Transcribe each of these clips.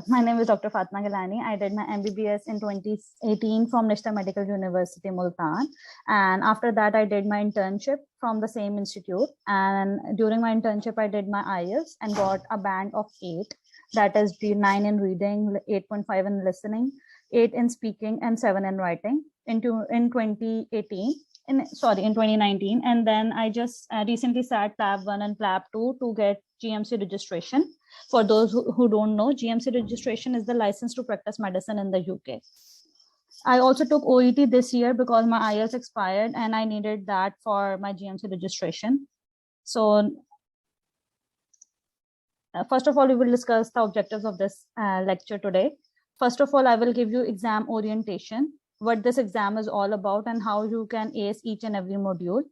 My name is Dr. Fatma Gilani. I did my MBBS in 2018 from Nishta Medical University, Multan. And after that, I did my internship from the same institute. And during my internship, I did my IELTS and got a band of 8. That is 9 in reading, 8.5 in listening, 8 in speaking, and 7 in writing in 2018. In 2019. And then I just recently sat PLAB 1 and PLAB 2 to get GMC registration. For those who don't know, GMC registration is the license to practice medicine in the UK. I also took OET this year because my IELTS expired and I needed that for my GMC registration. So first of all, we will discuss the objectives of this lecture today. First of all, I will give you exam orientation, what this exam is all about and how you can ace each and every module.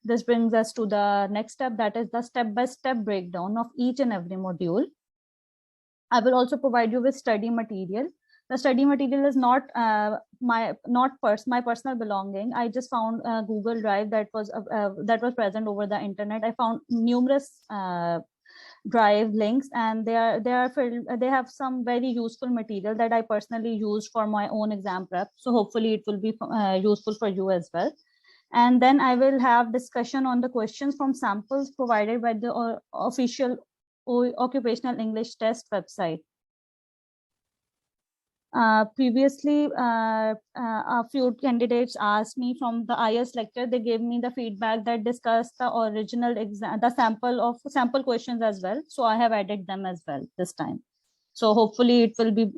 This brings us to the next step, that is the step-by-step breakdown of each and every module. I will also provide you with study material. The study material is not my personal belonging. I just found a Google Drive that was present over the internet. I found numerous Drive links, and they have some very useful material that I personally used for my own exam prep. So hopefully it will be useful for you as well. And then I will have discussion on the questions from samples provided by the official Occupational English Test website. Previously, a few candidates asked me from the IELTS lecture, they gave me the feedback that discussed the original exam, the sample questions as well. So I have added them as well this time. So hopefully it will be,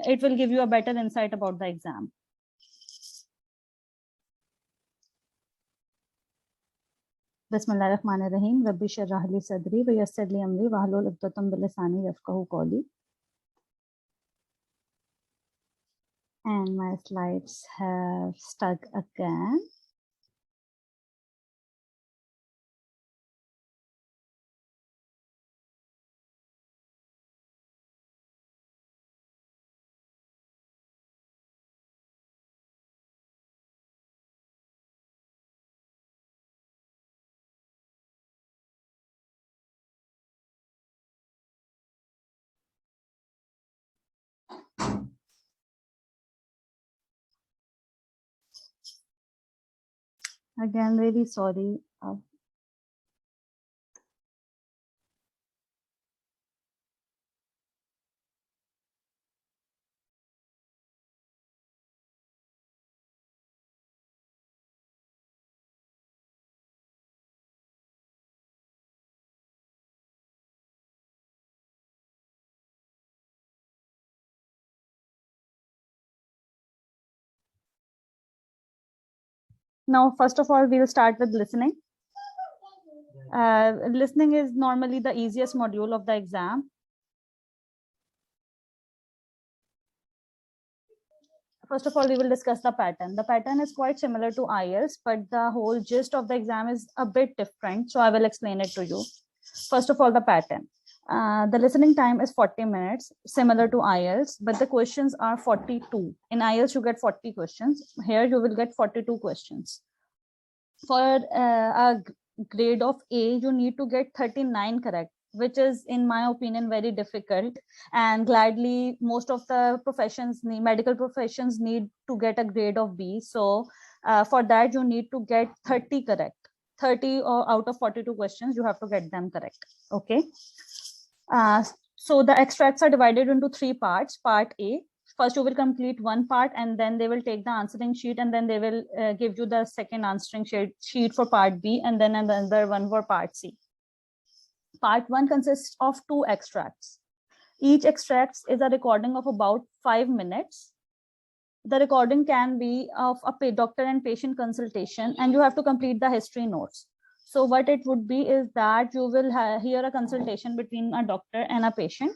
it will give you a better insight about the exam. Bismillahirrahmanirrahim. Rabbi shrah li sadri wa yassir li amri wahlul 'uqdatam min lisani yafqahu qawli. And my slides have stuck again. Again, really sorry. Now, first of all, we'll start with listening. Listening is normally the easiest module of the exam. First of all, we will discuss the pattern. The pattern is quite similar to IELTS, but the whole gist of the exam is a bit different. So I will explain it to you. First of all, the pattern. The listening time is 40 minutes, similar to IELTS, but the questions are 42. In IELTS, you get 40 questions. Here, you will get 42 questions. For a grade of A, you need to get 39 correct, which is, in my opinion, very difficult. And gladly, most of the medical professions need to get a grade of B. So for that, you need to get 30 correct. 30 or out of 42 questions, you have to get them correct. Okay. So the extracts are divided into 3 parts. Part A, first you will complete one part and then they will take the answering sheet and then they will give you the second answering sheet for part B and then another one for part C. Part 1 consists of 2 extracts. Each extract is a recording of about 5 minutes. The recording can be of a doctor and patient consultation and you have to complete the history notes. So what it would be is that you will hear a consultation between a doctor and a patient.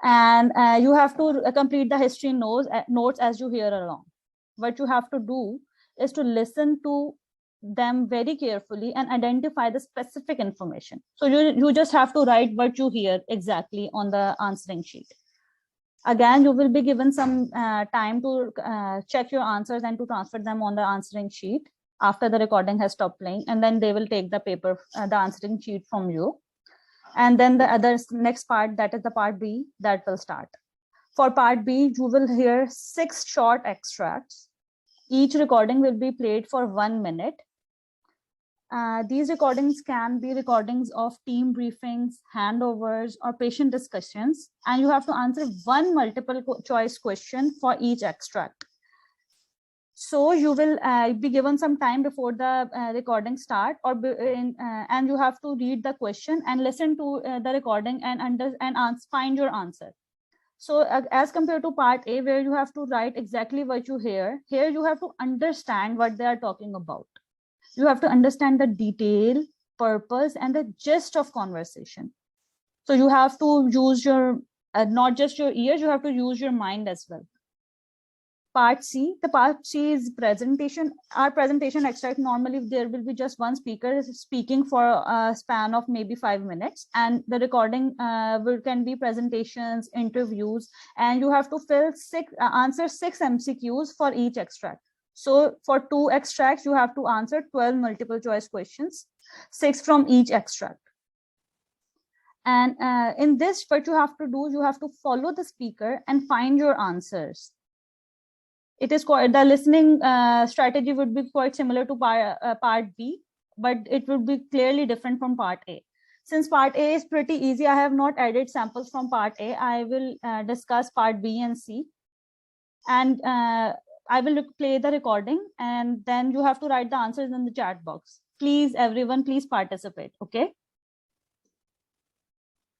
And you have to complete the history notes as you hear along. What you have to do is to listen to them very carefully and identify the specific information. So you just have to write what you hear exactly on the answering sheet. Again, you will be given some time to check your answers and to transfer them on the answering sheet after the recording has stopped playing, and then they will take the paper, the answering sheet from you. And then the other next part, that is the part B, that will start. For part B, you will hear 6 short extracts. Each recording will be played for 1 minute. These recordings can be recordings of team briefings, handovers, or patient discussions, and you have to answer one multiple choice question for each extract. So you will be given some time before the recording start, and you have to read the question and listen to the recording and find your answer. So as compared to part A, where you have to write exactly what you hear, here you have to understand what they are talking about. You have to understand the detail, purpose, and the gist of conversation. So you have to use your, not just your ears, you have to use your mind as well. Part C, the part C is presentation. Our presentation extract, normally there will be just one speaker speaking for a span of maybe 5 minutes, and the recording can be presentations, interviews, and you have to answer 6 MCQs for each extract. So for 2 extracts, you have to answer 12 multiple choice questions, 6 from each extract. And in this, what you have to do, you have to follow the speaker and find your answers. It is quite, the listening strategy would be quite similar to part B, but it would be clearly different from part A. Since part A is pretty easy, I have not added samples from part A. I will discuss part B and C. And I will play the recording, and then you have to write the answers in the chat box. Please, everyone, please participate, okay?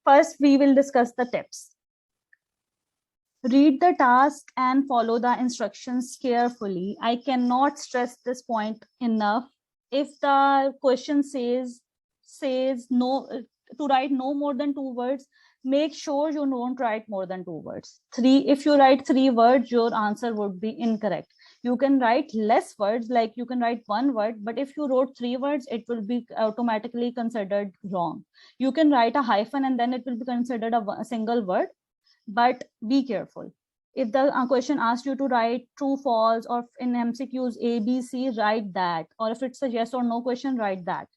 First, we will discuss the tips. Read the task and follow the instructions carefully. I cannot stress this point enough. If the question says no, to write no more than 2 words, make sure you don't write more than 2 words. If you write 3 words, your answer would be incorrect. You can write less words, like you can write 1 word, but if you wrote 3 words, it will be automatically considered wrong. You can write a hyphen and then it will be considered a single word. But be careful. If the question asks you to write true, false, or in MCQs A, B, C, write that. Or if it's a yes or no question, write that.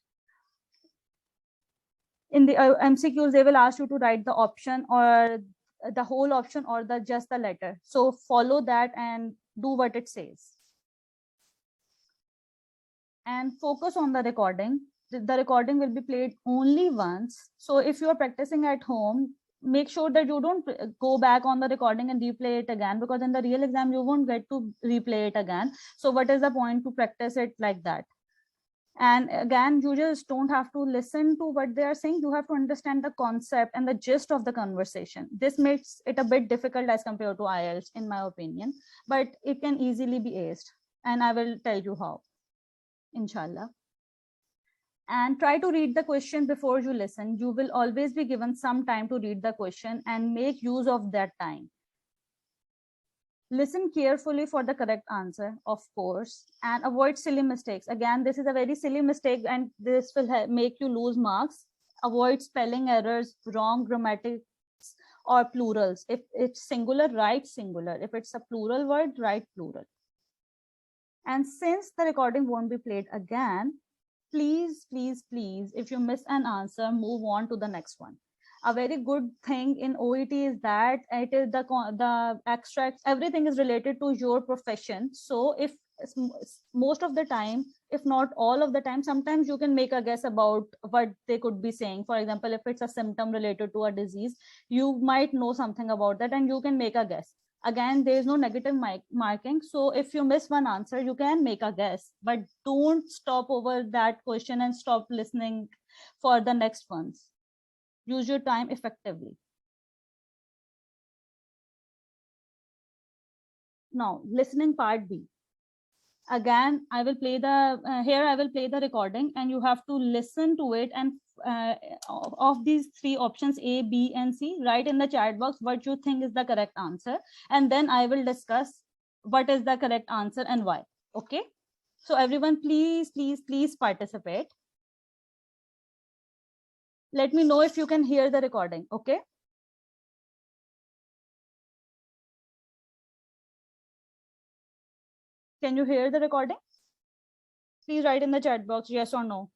In the MCQs, they will ask you to write the option or the whole option or just the letter. So follow that and do what it says. And focus on the recording. The recording will be played only once. So if you are practicing at home, make sure that you don't go back on the recording and replay it again, because in the real exam, you won't get to replay it again. So what is the point to practice it like that? And again, you just don't have to listen to what they are saying. You have to understand the concept and the gist of the conversation. This makes it a bit difficult as compared to IELTS, in my opinion, but it can easily be aced. And I will tell you how, inshallah. And try to read the question before you listen. You will always be given some time to read the question and make use of that time. Listen carefully for the correct answer, of course, and avoid silly mistakes. Again, this is a very silly mistake and this will make you lose marks. Avoid spelling errors, wrong grammatics, or plurals. If it's singular, write singular. If it's a plural word, write plural. And since the recording won't be played again, please, please, please, if you miss an answer, move on to the next one. A very good thing in OET is that it is the extracts, everything is related to your profession. So if most of the time, if not all of the time, sometimes you can make a guess about what they could be saying. For example, if it's a symptom related to a disease, you might know something about that and you can make a guess. Again, there is no negative marking. So if you miss one answer, you can make a guess, but don't stop over that question and stop listening for the next ones. Use your time effectively. Now, listening part B. Again, I will play here I will play the recording and you have to listen to it, and of these 3 options, A, B, and C, write in the chat box what you think is the correct answer, and then I will discuss what is the correct answer and why. Okay, so everyone, please, please, please participate. Let me know if you can hear the recording. Okay, can you hear the recording? Please write in the chat box yes or no.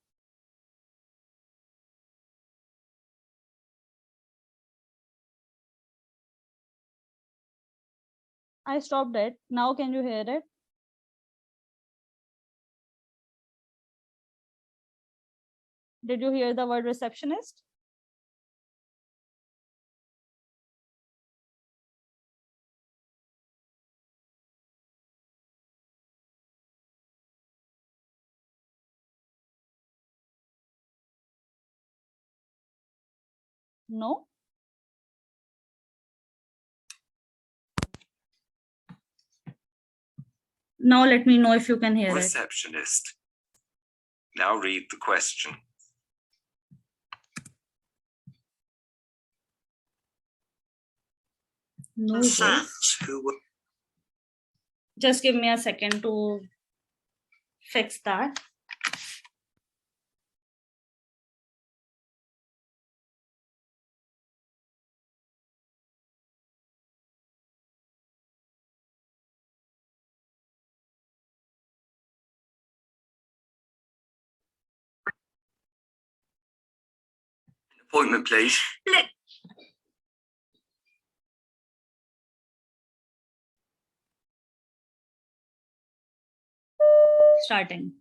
I stopped it. Now can you hear it? Did you hear the word receptionist? No? Now let me know if you can hear it. Receptionist. Now read the question. No voice. Just give me a second to fix that. Appointment, please. Starting.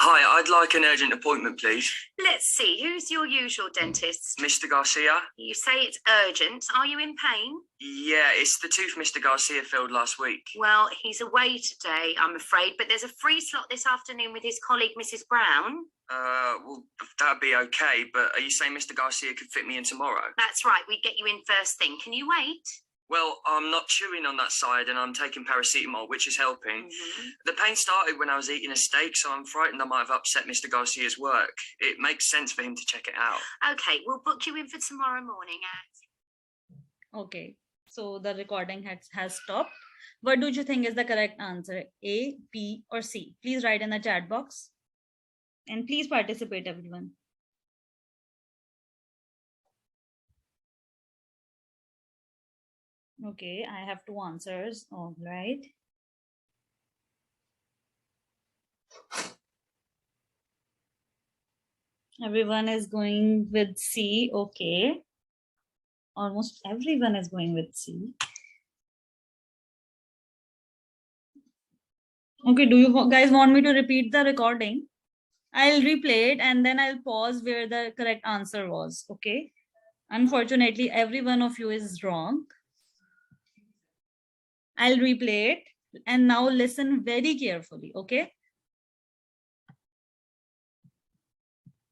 Hi, I'd like an urgent appointment, please. Let's see, who's your usual dentist? Mr. Garcia? You say it's urgent. Are you in pain? Yeah, it's the tooth Mr. Garcia filled last week. Well, he's away today, I'm afraid, but there's a free slot this afternoon with his colleague, Mrs. Brown. Well, that'd be okay, but are you saying Mr. Garcia could fit me in tomorrow? That's right, we'd get you in first thing. Can you wait? Well, I'm not chewing on that side and I'm taking paracetamol, which is helping. The pain started when I was eating a steak, so I'm frightened I might have upset Mr. Garcia's work. It makes sense for him to check it out. Okay, we'll book you in for tomorrow morning at... Okay, so the recording has stopped. What do you think is the correct answer? A, B, or C? Please write in the chat box. And please participate, everyone. Okay, I have two answers. All right. Everyone is going with C. Okay. Almost everyone is going with C. Okay, do you guys want me to repeat the recording? I'll replay it and then I'll pause where the correct answer was. Okay. Unfortunately, every one of you is wrong. I'll replay it and now listen very carefully. Okay.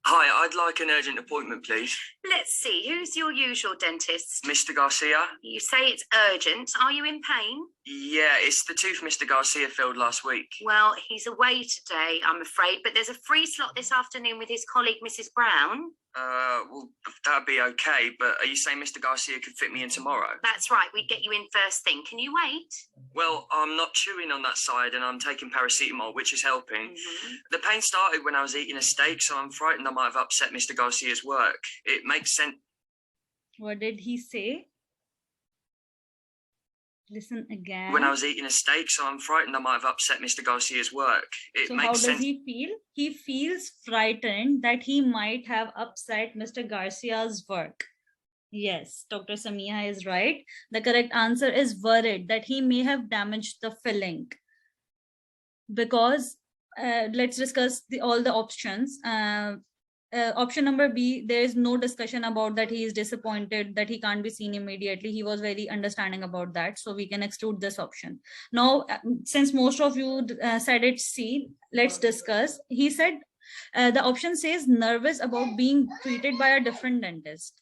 Hi, I'd like an urgent appointment, please. Let's see, who's your usual dentist? Mr. Garcia? You say it's urgent. Are you in pain? Yeah, it's the tooth Mr. Garcia filled last week. Well, he's away today, I'm afraid, but there's a free slot this afternoon with his colleague, Mrs. Brown. Well, that'd be okay, but are you saying Mr. Garcia could fit me in tomorrow? That's right, we'd get you in first thing. Can you wait? Well, I'm not chewing on that side and I'm taking paracetamol, which is helping. The pain started when I was eating a steak, so I'm frightened I might have upset Mr. Garcia's work. It makes sense. What did he say? Listen again. When I was eating a steak, so I'm frightened I might have upset Mr. Garcia's work. It So makes how sense. does he feel? He feels frightened that he might have upset Mr. Garcia's work. Yes, Dr. Samia is right. The correct answer is worried that he may have damaged the filling. Because let's discuss all the options. Option number B, there is no discussion about that he is disappointed that he can't be seen immediately. He was very understanding about that, so we can exclude this option. Now, since most of you said it's C, let's discuss. He said the option says nervous about being treated by a different dentist.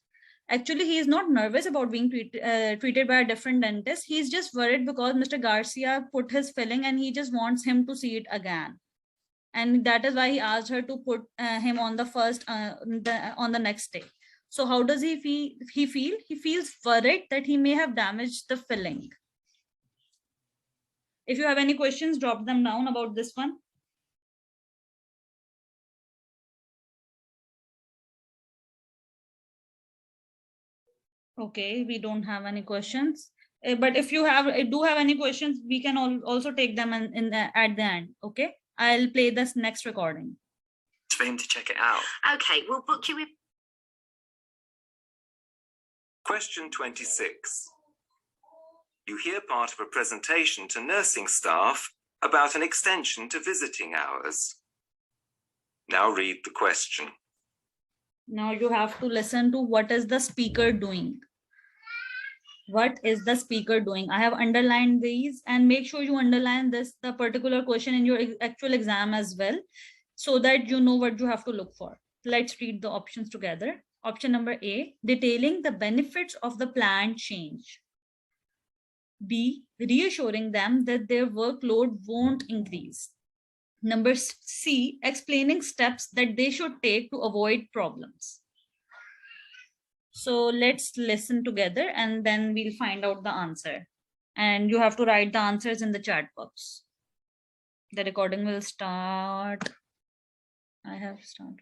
Actually, he is not nervous about being treated by a different dentist. He's just worried because Mr. Garcia put his filling and he just wants him to see it again. And that is why he asked her to put him on the first on the next day. So how does he feel? He feels worried that he may have damaged the filling. If you have any questions, drop them down about this one. Okay, we don't have any questions. But if you do have any questions, we can also take them at the end. Okay. I'll play this next recording. For him to check it out. Okay, we'll book you in. Question 26. You hear part of a presentation to nursing staff about an extension to visiting hours. Now read the question. Now you have to listen to what is the speaker doing. What is the speaker doing? I have underlined these, and make sure you underline the particular question in your actual exam as well, so that you know what you have to look for. Let's read the options together. Option number A, detailing the benefits of the planned change. B, reassuring them that their workload won't increase. Number C, explaining steps that they should take to avoid problems. So let's listen together and then we'll find out the answer. And you have to write the answers in the chat box. The recording will start. I have started.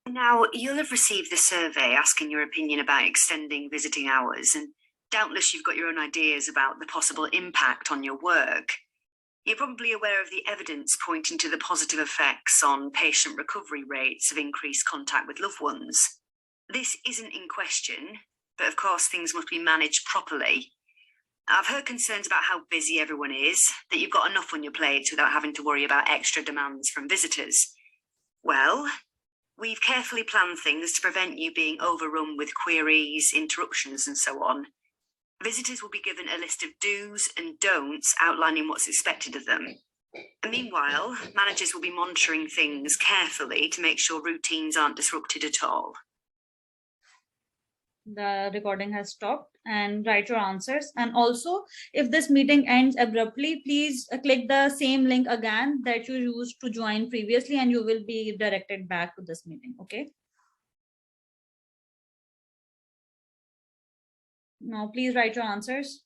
Now, you'll have received the survey asking your opinion about extending visiting hours, and doubtless you've got your own ideas about the possible impact on your work. You're probably aware of the evidence pointing to the positive effects on patient recovery rates of increased contact with loved ones. This isn't in question, but of course things must be managed properly. I've heard concerns about how busy everyone is, that you've got enough on your plate without having to worry about extra demands from visitors. Well, we've carefully planned things to prevent you being overrun with queries, interruptions, and so on. Visitors will be given a list of do's and don'ts outlining what's expected of them. And meanwhile, managers will be monitoring things carefully to make sure routines aren't disrupted at all. The recording has stopped, and write your answers. And also, if this meeting ends abruptly, please click the same link again that you used to join previously, and you will be directed back to this meeting. Okay. Now, please write your answers.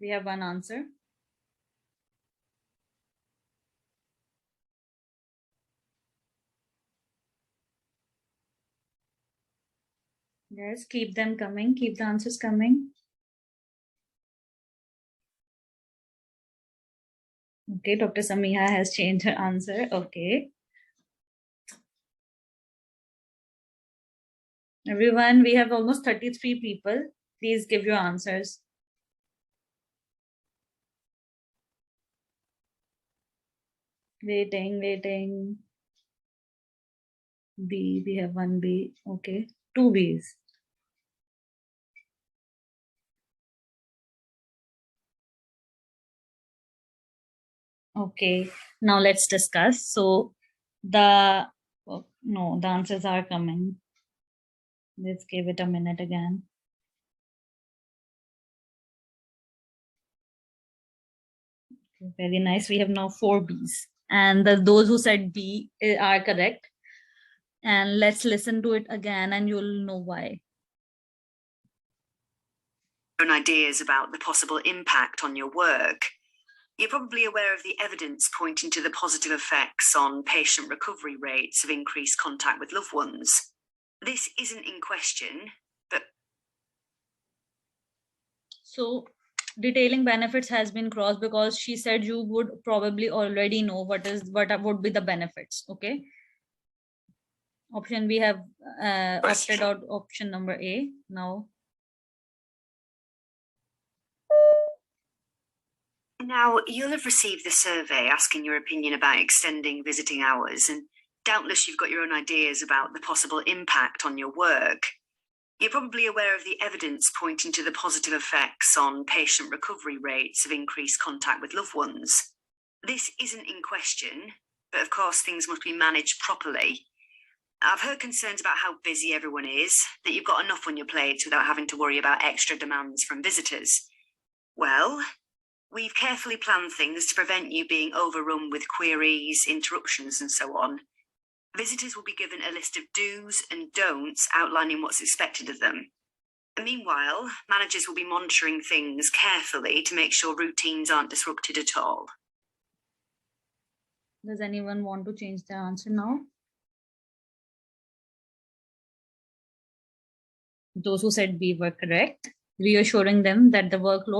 We have one answer. Yes, keep them coming. Keep the answers coming. Okay, Dr. Samiha has changed her answer. Okay. Everyone, we have almost 33 people. Please give your answers. Waiting. B, we have one B. Okay, two Bs. Okay, now let's discuss. So the answers are coming. Let's give it a minute again. Okay, very nice. We have now 4 Bs, and those who said B are correct. And let's listen to it again and you'll know why. Own ideas about the possible impact on your work. You're probably aware of the evidence pointing to the positive effects on patient recovery rates of increased contact with loved ones. This isn't in question, but... So detailing benefits has been crossed because she said you would probably already know what would be the benefits. Okay. Option we have opted out option number A now. Now, you'll have received the survey asking your opinion about extending visiting hours, and doubtless you've got your own ideas about the possible impact on your work. You're probably aware of the evidence pointing to the positive effects on patient recovery rates of increased contact with loved ones. This isn't in question, but of course things must be managed properly. I've heard concerns about how busy everyone is, that you've got enough on your plate without having to worry about extra demands from visitors. Well, we've carefully planned things to prevent you being overrun with queries, interruptions, and so on. Visitors will be given a list of do's and don'ts outlining what's expected of them. And meanwhile, managers will be monitoring things carefully to make sure routines aren't disrupted at all. Does anyone want to change their answer now? Those who said B were correct, reassuring them that the workload